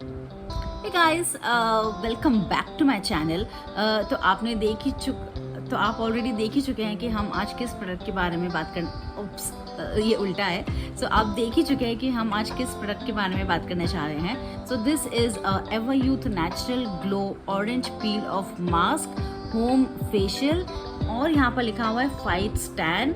Hey guys, welcome back to my channel. तो आपने देख ही तो आप ऑलरेडी देख ही चुके हैं कि हम आज किस प्रोडक्ट के बारे में बात कर उप्स, ये उल्टा है। सो आप देख ही चुके हैं कि हम आज किस प्रोडक्ट के बारे में बात करने जा रहे हैं। So this is ever youth natural glow orange peel off mask home facial, और यहाँ पर लिखा हुआ है fight stand.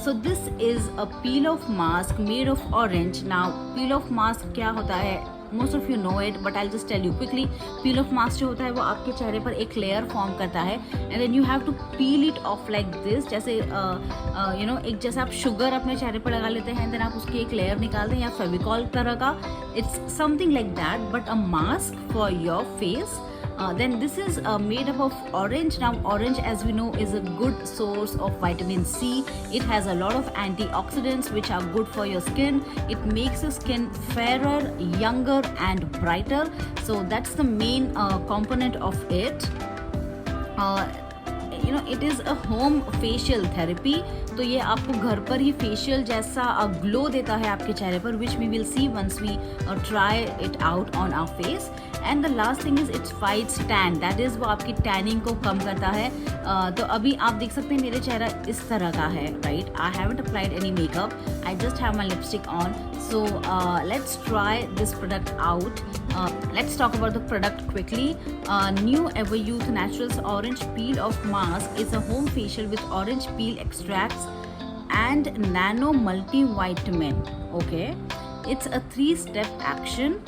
So this is a peel off mask made of orange. Now peel off mask क्या होता है, most of you know it, but I just tell you quickly. Peel off mask जो होता है वो आपके चेहरे पर एक लेयर फॉर्म करता है, and then you have to peel it off like this. जैसे एक जैसे आप शुगर अपने चेहरे पर लगा लेते हैं, देन आप उसकी एक लेयर निकालते हैं, या फेविकॉल तरह का, it's something like that, but a mask for your face. Then this is made up of orange. Now orange, as we know, is a good source of vitamin C. It has a lot of antioxidants which are good for your skin. It makes your skin fairer, younger and brighter. So that's the main component of it. It is a home facial therapy. तो ये आपको घर पर ही facial जैसा glow देता है आपके चेहरे पर, which we will see once we try it out on our face. And the last thing is it's fights tan, that is वो आपकी टैनिंग को कम करता है। तो अभी आप देख सकते हैं मेरे चेहरा इस तरह का है, right? I haven't applied any makeup, I just have my lipstick on. So let's try this product out. Let's talk about the product quickly. New Ever Youth Naturals Orange Peel of Mask is a home facial with orange peel extracts and nano multivitamin. Okay, it's a 3-step action.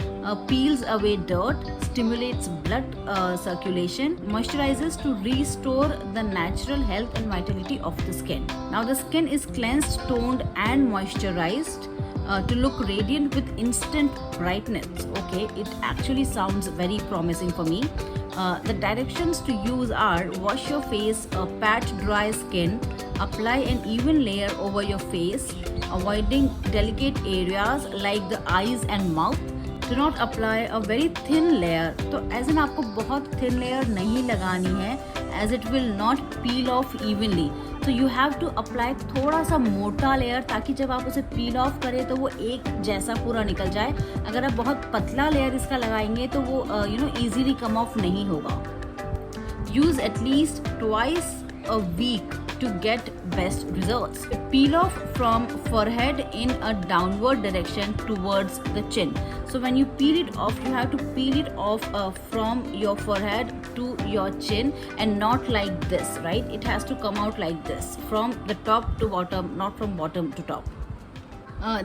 Peels away dirt, stimulates blood circulation, moisturizes to restore the natural health and vitality of the skin. Now the skin is cleansed, toned and moisturized to look radiant with instant brightness. Okay, it actually sounds very promising for me. The directions to use are: wash your face, pat dry skin, apply an even layer over your face, avoiding delicate areas like the eyes and mouth. Do not apply a very thin layer. तो as an आपको बहुत thin layer नहीं लगानी है, as it will not peel off evenly. तो you have to apply थोड़ा सा मोटा लेयर, ताकि जब आप उसे पील ऑफ करें तो वो एक जैसा पूरा निकल जाए. अगर आप बहुत पतला लेयर इसका लगाएंगे तो वो ईजीली कम ऑफ नहीं होगा. Use at least twice a week to get best results. Peel off from forehead in a downward direction towards the chin. So when you peel it off, you have to peel it off from your forehead to your chin, and not like this, right? It has to come out like this, from the top to bottom, not from bottom to top.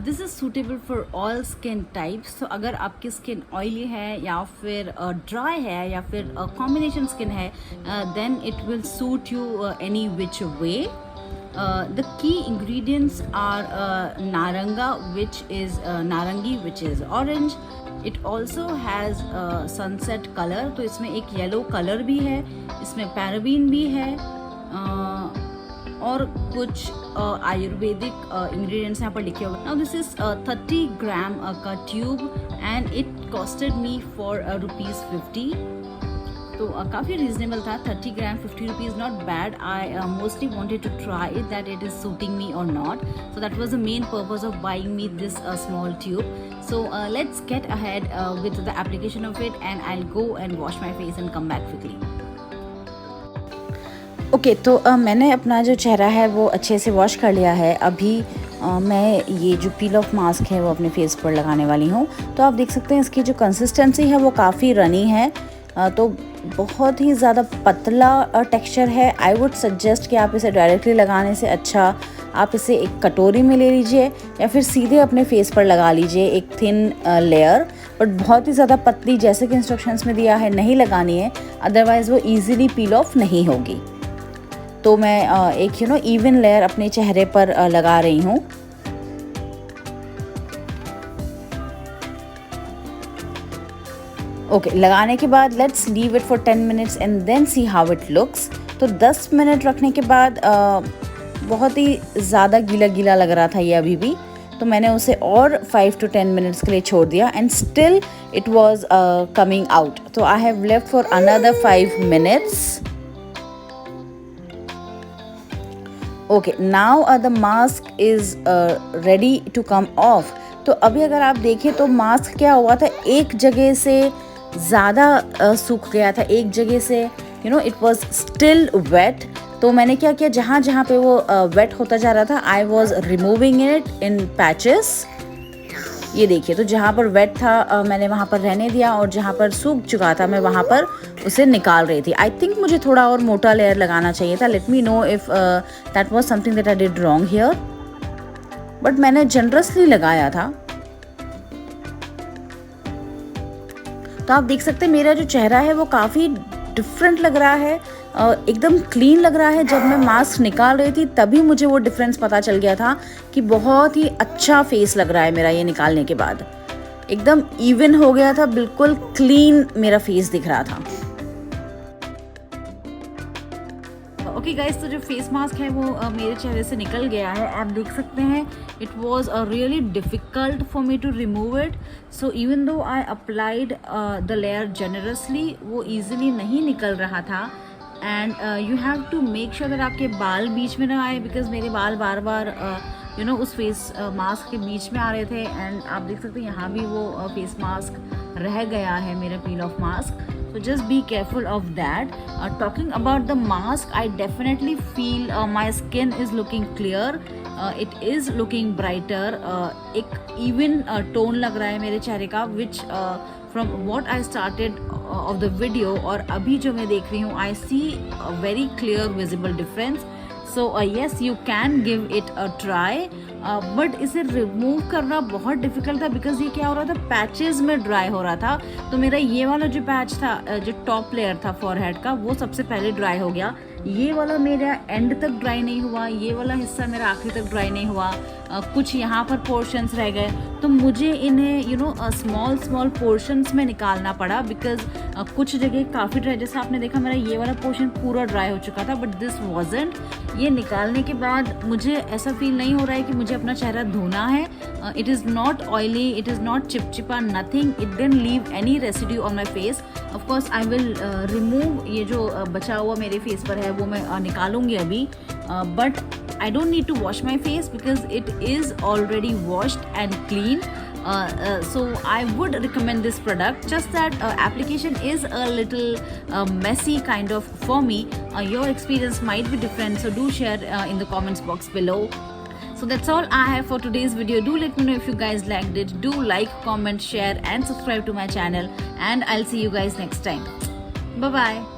This is suitable for all skin types. तो अगर आपकी skin oily है, या फिर dry है, या फिर combination skin है, then it will suit you any which way. The key ingredients are naranga, which is narangi, which is orange. It also has sunset color. तो इसमें एक येलो कलर भी है, इसमें पैराबीन भी है, और कुछ आयुर्वेदिक इंग्रेडिएंट्स यहाँ पर लिखे हुए. नाउ दिस इज 30 ग्राम का tube, and it costed me for ₹50. तो काफ़ी रीजनेबल था. 30 gram 50 rupees, not bad. I mostly wanted to try it, that it is suiting me और not. So that was the main purpose of buying me this small tube. So let's get ahead with the application of it, and I'll go and wash my face and come back quickly. Okay, तो मैंने अपना जो चेहरा है वो अच्छे से wash कर लिया है. अभी मैं ये जो पील ऑफ मास्क है वो अपने फेस पर लगाने वाली हूँ. तो आप देख सकते हैं इसकी जो कंसिस्टेंसी है वो काफ़ी रनी है, तो बहुत ही ज़्यादा पतला टेक्सचर है. आई वुड सजेस्ट कि आप इसे डायरेक्टली लगाने से अच्छा आप इसे एक कटोरी में ले लीजिए, या फिर सीधे अपने फेस पर लगा लीजिए एक थिन लेयर. बट बहुत ही ज़्यादा पतली, जैसे कि इंस्ट्रक्शंस में दिया है, नहीं लगानी है, अदरवाइज़ वो ईज़िली पील ऑफ नहीं होगी. तो मैं एक इवन लेयर अपने चेहरे पर लगा रही हूँ. ओके, लगाने के बाद let's leave it for 10 minutes and then see how it looks. तो 10 मिनट रखने के बाद बहुत ही ज़्यादा गीला गीला लग रहा था ये अभी भी, तो मैंने उसे और 5 to 10 मिनट्स के लिए छोड़ दिया, and still it was coming out. तो I have left for another 5 minutes. Okay, now the mask is ready to come off. तो अभी अगर आप देखें तो मास्क क्या हुआ था, एक जगह से ज़्यादा सूख गया था, एक जगह से इट वाज स्टिल वेट। तो मैंने क्या किया, जहाँ जहाँ पे वो वेट होता जा रहा था I was removing it in patches. ये देखिए, तो जहाँ पर वेट था मैंने वहाँ पर रहने दिया, और जहाँ पर सूख चुका था मैं वहाँ पर उसे निकाल रही थी। आई थिंक मुझे थोड़ा और मोटा लेयर लगाना चाहिए था। Let me know if that was something that I did wrong here, but मैंने जनरसली लगाया था। तो आप देख सकते हैं मेरा जो चेहरा है वो काफ़ी डिफरेंट लग रहा है, एकदम क्लीन लग रहा है। जब मैं मास्क निकाल रही थी तभी मुझे वो डिफरेंस पता चल गया था कि बहुत ही अच्छा फेस लग रहा है मेरा ये निकालने के बाद। एकदम इवन हो गया था, बिल्कुल क्लीन मेरा फेस दिख रहा था। ओके गाइस, तो जो फेस मास्क है वो मेरे चेहरे से निकल गया है। आप देख सकते हैं it was really difficult for me to remove it. So even though I applied the layer generously, वो ईजिली नहीं निकल रहा था। And you have to make sure that आपके बाल बीच में ना आए, बिकॉज मेरे बाल बार बार उस फेस मास्क के बीच में आ रहे थे। एंड आप देख सकते हैं यहाँ भी वो फेस मास्क रह गया है, मेरा पील off mask. So just be careful of that. Talking about the mask, I definitely feel my skin is looking clear. It is looking brighter. एक even tone लग रहा है मेरे चेहरे का, which from what I started of the video और अभी जो मैं देख रही हूँ, I see a very clear visible difference. So yes, you can give it a try. But इसे रिमूव करना बहुत डिफ़िकल्ट था, बिकॉज ये क्या हो रहा था, पैचेस में ड्राई हो रहा था। तो मेरा ये वाला जो पैच था, जो टॉप लेयर था फॉरहेड का, वो सबसे पहले ड्राई हो गया। ये वाला मेरा एंड तक ड्राई नहीं हुआ, ये वाला हिस्सा मेरा आखिरी तक ड्राई नहीं हुआ। कुछ यहाँ पर पोर्शंस रह गए, तो मुझे इन्हें स्मॉल पोर्शंस में निकालना पड़ा, बिकॉज कुछ जगह काफ़ी ड्राई, जैसा आपने देखा मेरा ये वाला पोर्शन पूरा ड्राई हो चुका था, बट दिस वॉजंट। ये निकालने के बाद मुझे ऐसा फील नहीं हो रहा है कि मुझे अपना चेहरा धोना है। It is not oily, it is not चिपचिपा, nothing, it didn't leave any residue on my face. Of course I will remove, ये जो बचा हुआ मेरे फेस पर है वो मैं निकालूंगी अभी, but I don't need to wash my face because it is already washed and clean. So I would recommend this product, just that application is a little messy kind of for me. Your experience might be different, so do share in the comments box below. So that's all I have for today's video. Do let me know if you guys liked it. Do like, comment, share and subscribe to my channel, and I'll see you guys next time. Bye bye.